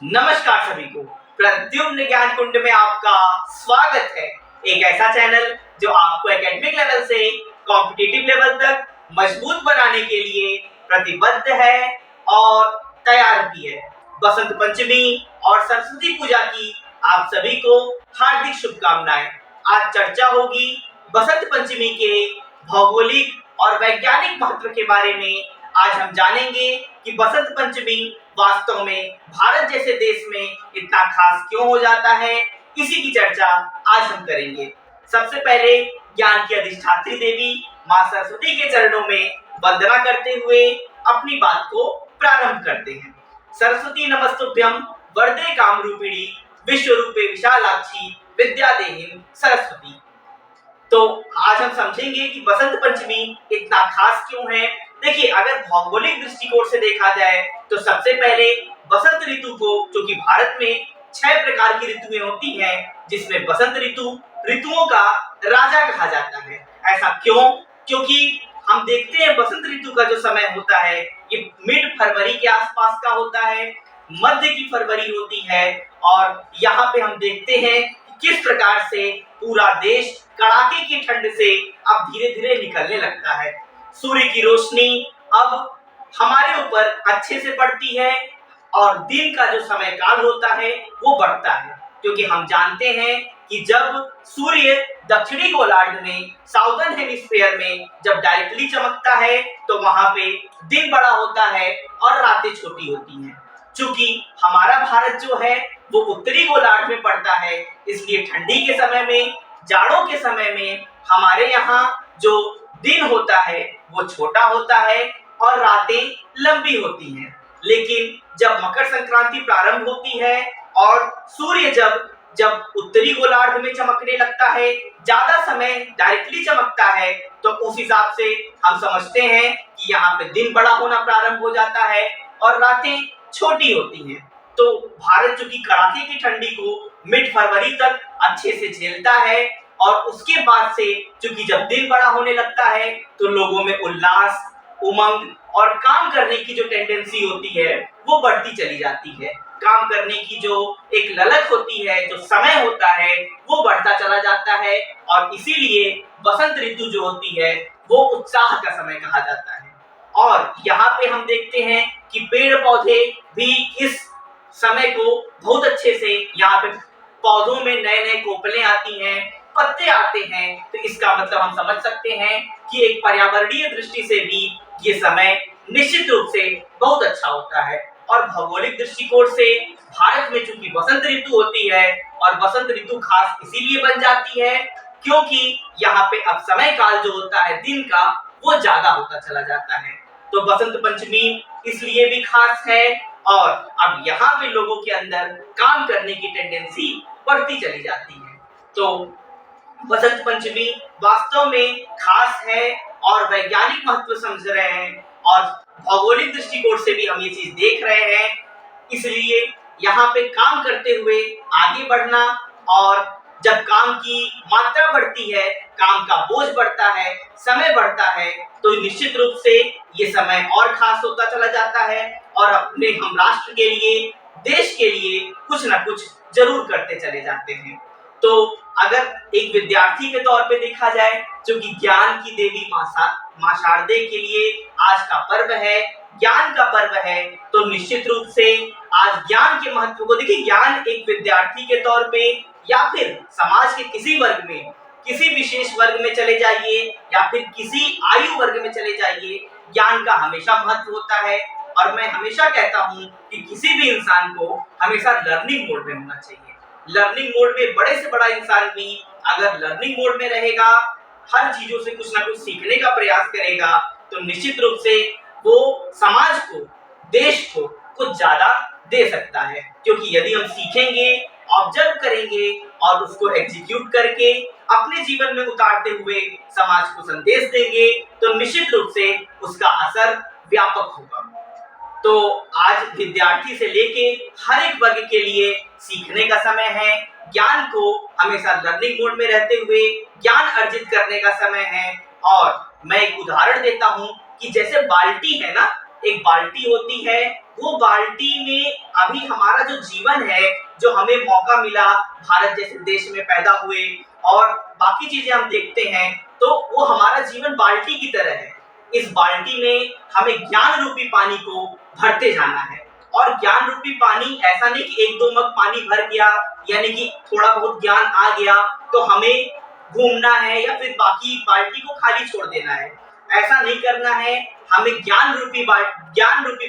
नमस्कार सभी को। प्रद्युम्न ज्ञान कुंड में आपका स्वागत है। एक ऐसा चैनल जो आपको एकेडमिक लेवल से कॉम्पिटिटिव लेवल तक मजबूत बनाने के लिए प्रतिबद्ध है और तैयार भी है। बसंत पंचमी और सरस्वती पूजा की आप सभी को हार्दिक शुभकामनाएं। आज चर्चा होगी बसंत पंचमी के भौगोलिक और वैज्ञानिक महत्व के बारे में। आज हम जानेंगे कि बसंत पंचमी वास्तव में भारत जैसे देश में इतना खास क्यों हो जाता है। इसी की चर्चा आज हम करेंगे। सबसे पहले ज्ञान की अधिष्ठात्री देवी मां सरस्वती के चरणों में वंदना करते हुए अपनी बात को प्रारंभ करते हैं। सरस्वती नमस्तुभ्यं वरदे कामरूपिणी विश्वरूपे विशालाक्षी विद्यादेहि सरस्वती। तो आज हम समझेंगे कि बसंत पंचमी इतना खास क्यों है। देखिए, अगर भौगोलिक दृष्टिकोण से देखा जाए तो सबसे पहले बसंत ऋतु को, जो कि भारत में 6 प्रकार की ऋतुएं होती हैं, जिसमें बसंत ऋतु ऋतुओं का राजा कहा जाता है। ऐसा क्यों? क्योंकि हम देखते हैं बसंत ऋतु का जो समय होता है ये मिड फरवरी के आसपास का होता है, मध्य की फरवरी होती है। और यहाँ पे हम देखते हैं कि किस प्रकार से पूरा देश कड़ाके की ठंड से अब धीरे धीरे निकलने लगता है। सूर्य की रोशनी अब हमारे ऊपर अच्छे से पड़ती है और दिन का जो समय काल होता है वो बढ़ता है, क्योंकि हम जानते हैं कि जब सूर्य दक्षिणी गोलार्ध में साउदर्न हेमिस्फीयर में जब डायरेक्टली चमकता है तो वहां पे दिन बड़ा होता है और रातें छोटी होती हैं। चूंकि हमारा भारत जो है वो उत्तरी गोलार्ध में पड़ता है, इसलिए ठंडी के समय में, जाड़ों के समय में हमारे यहाँ जो दिन होता है वो छोटा होता है और रातें लंबी होती हैं। लेकिन जब मकर संक्रांति प्रारंभ होती है और सूर्य जब उत्तरी गोलार्ध में चमकने लगता है, ज्यादा समय डायरेक्टली चमकता है, तो उस हिसाब से हम समझते हैं कि यहाँ पे दिन बड़ा होना प्रारंभ हो जाता है और रातें छोटी होती हैं। तो भारत चूंकि कड़ाके की ठंडी को मिड फरवरी तक अच्छे से झेलता है और उसके बाद से चूंकि जब दिन बड़ा होने लगता है तो लोगों में उल्लास, उमंग और काम करने की जो टेंडेंसी होती है वो बढ़ती चली जाती है। काम करने की जो एक ललक होती है, जो समय होता है, वो बढ़ता चला जाता है और इसीलिए बसंत ऋतु जो होती है वो उत्साह का समय कहा जाता है। और यहाँ पे हम देखते हैं कि पेड़ पौधे भी इस समय को बहुत अच्छे से, यहाँ पे पौधों में नए नए कोपलें आती हैं, पत्ते आते हैं, तो इसका मतलब हम समझ सकते हैं कि एक पर्यावरणीय दृष्टि से भी ये समय निश्चित रूप से बहुत अच्छा होता है। और भौगोलिक दृष्टिकोण से भारत में चूंकि बसंत ऋतु होती है और बसंत ऋतु खास इसीलिए बन जाती है क्योंकि यहाँ पे अब समय काल जो होता है दिन का वो ज्यादा होता चला जाता है। तो बसंत पंचमी इसलिए भी खास है और अब यहाँ पे लोगों के अंदर काम करने की टेंडेंसी बढ़ती चली जाती है। तो बसंत पंचमी वास्तव में खास है और वैज्ञानिक महत्व समझ रहे हैं और भौगोलिक दृष्टिकोण से भी हम ये चीज देख रहे हैं। इसलिए यहाँ पे काम करते हुए आगे बढ़ना, और जब काम की मात्रा बढ़ती है, काम का बोझ बढ़ता है, समय बढ़ता है, तो निश्चित रूप से ये समय और खास होता चला जाता है और अपने हम राष्ट्र के लिए, देश के लिए कुछ ना कुछ जरूर करते चले जाते हैं। तो अगर एक विद्यार्थी के तौर पे देखा जाए, जो कि ज्ञान की देवी मां शारदे के लिए आज का पर्व है, ज्ञान का पर्व है, तो निश्चित रूप से आज ज्ञान के महत्व को देखिए। ज्ञान एक विद्यार्थी के तौर पे या फिर समाज के किसी वर्ग में, किसी विशेष वर्ग में चले जाइए या फिर किसी आयु वर्ग में चले जाइए, ज्ञान का हमेशा महत्व होता है। और मैं हमेशा कहता हूँ कि किसी भी इंसान को हमेशा लर्निंग मोड में होना चाहिए। लर्निंग मोड में बड़े से बड़ा इंसान भी अगर लर्निंग मोड में रहेगा, हर चीजों से कुछ ना कुछ सीखने का प्रयास करेगा, तो निश्चित रूप से वो समाज को, देश को कुछ ज्यादा दे सकता है। क्योंकि यदि हम सीखेंगे, ऑब्जर्व करेंगे और उसको एग्जीक्यूट करके अपने जीवन में उतारते हुए समाज को संदेश देंगे, तो निश्चित रूप से उसका असर व्यापक होगा। तो आज विद्यार्थी से लेके हर एक वर्ग के लिए सीखने का समय है। ज्ञान को हमेशा लर्निंग मोड में रहते हुए ज्ञान अर्जित करने का समय है। और मैं एक उदाहरण देता हूँ कि जैसे बाल्टी है ना, एक बाल्टी होती है वो बाल्टी में अभी हमारा जो जीवन है, जो हमें मौका मिला भारत जैसे देश में पैदा हुए और बाकी चीजें हम देखते हैं, तो वो हमारा जीवन बाल्टी की तरह है। इस बाल्टी में हमें ज्ञान रूपी पानी को भरते जाना है। और ज्ञान रूपी पानी ऐसा नहीं कि एक दो मग पानी भर गया यानी कि थोड़ा बहुत ज्ञान आ गया तो हमें घूमना है या फिर बाकी बाल्टी को खाली छोड़ देना है। ऐसा नहीं करना है। हमें ज्ञान रूपी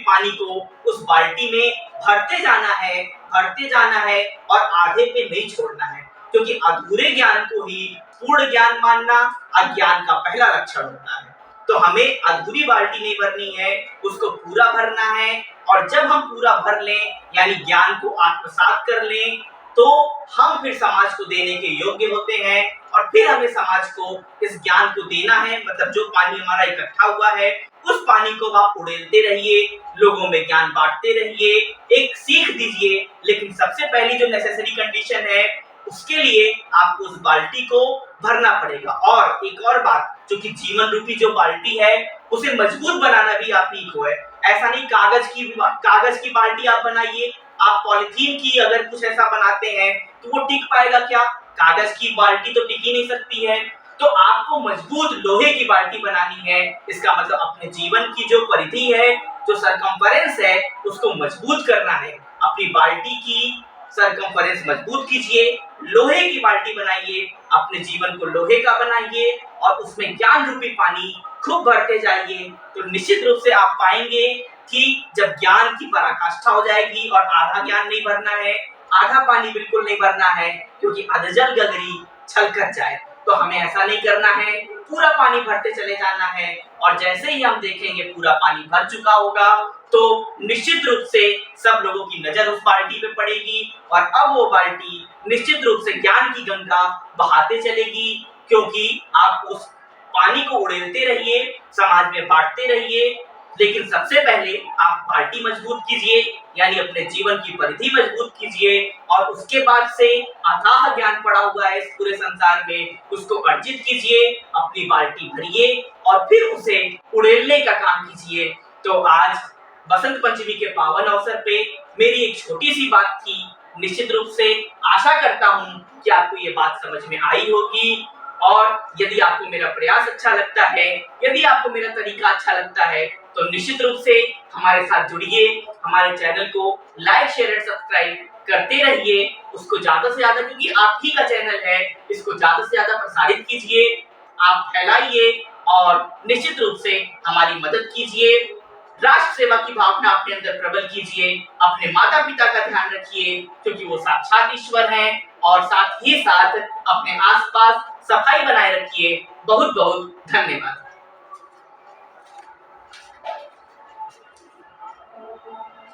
पानी को उस बाल्टी में भरते जाना है और आधे पे नहीं छोड़ना है, क्योंकि अधूरे ज्ञान को ही पूर्ण ज्ञान मानना अज्ञान का पहला लक्षण होता है। तो हमें अधूरी बाल्टी नहीं भरनी है, उसको पूरा भरना है। और जब हम पूरा भर लें यानी ज्ञान को आत्मसात कर लें, तो हम फिर समाज को देने के योग्य होते हैं और फिर हमें समाज को इस ज्ञान को देना है। मतलब जो पानी हमारा इकट्ठा हुआ है उस पानी को आप उड़ेलते रहिए, लोगों में ज्ञान बांटते रहिए, एक सीख दीजिए। लेकिन सबसे पहली जो नेसेसरी कंडीशन है, उसके लिए आपको उस बाल्टी को भरना पड़ेगा। और एक और बात, जो कि जीवन रूपी जो बाल्टी है उसे मजबूत बनाना भी आप ही को है। ऐसा नहीं कागज की बाल्टी आप बनाइए, आप पॉलिथीन की अगर कुछ ऐसा बनाते हैं तो वो टिक पाएगा क्या? कागज की बाल्टी तो टिक ही नहीं सकती है। तो आपको मजबूत लोहे की बाल्टी बनानी है। इसका मतलब अपने जीवन की जो परिधि है, जो सरकमफेरेंस है, उसको मजबूत करना है। अपनी बाल्टी की सरकमफेरेंस मजबूत कीजिए, लोहे की बाल्टी बनाइए, अपने जीवन को लोहे का बनाइए और उसमें ज्ञान रूपी पानी खूब भरते जाइए। तो निश्चित रूप से आप पाएंगे कि जब ज्ञान की पराकाष्ठा हो जाएगी और आधा ज्ञान नहीं भरना है, आधा पानी बिल्कुल नहीं भरना है, क्योंकि अधजल गगरी छलकत जाए। तो हमें ऐसा नहीं करना है, पूरा पानी भरते चले जाना है। और जैसे ही हम देखेंगे पूरा पानी भर चुका होगा, तो निश्चित रूप से सब लोगों की नजर उस बाल्टी पे पड़ेगी और अब वो बाल्टी निश्चित रूप से ज्ञान की गंगा बहाते चलेगी, क्योंकि आप उस पानी को उड़ेलते रहिए, समाज में बांटते रहिए। लेकिन सबसे पहले आप बाल्टी मजबूत कीजिए, यानी अपने जीवन की परिधि मजबूत कीजिए और उसके बाद से अथाह ज्ञान पड़ा हुआ है इस पूरे संसार में, उसको अर्जित कीजिए, अपनी बाल्टी भरिए और फिर उसे उड़ेलने का काम कीजिए। तो आज बसंत पंचमी के पावन अवसर पे मेरी एक छोटी सी बात थी। निश्चित रूप से आशा करता हूँ कि आपको ये बात समझ में आई होगी। और यदि आपको मेरा प्रयास अच्छा लगता है, यदि आपको मेरा तरीका अच्छा लगता है, तो निश्चित रूप से हमारे साथ जुड़िए, हमारे चैनल को लाइक शेयर एंड सब्सक्राइब करते रहिए। उसको ज्यादा से ज्यादा, क्योंकि आप ही का चैनल है, इसको ज्यादा से ज्यादा प्रसारित कीजिए, आप फैलाइए और निश्चित रूप से हमारी मदद कीजिए। राष्ट्र सेवा की भावना अपने अंदर प्रबल कीजिए, अपने माता पिता का ध्यान रखिए, क्योंकि वो साक्षात ईश्वर हैं। और साथ ही साथ अपने आसपास सफाई बनाए रखिए। बहुत बहुत धन्यवाद।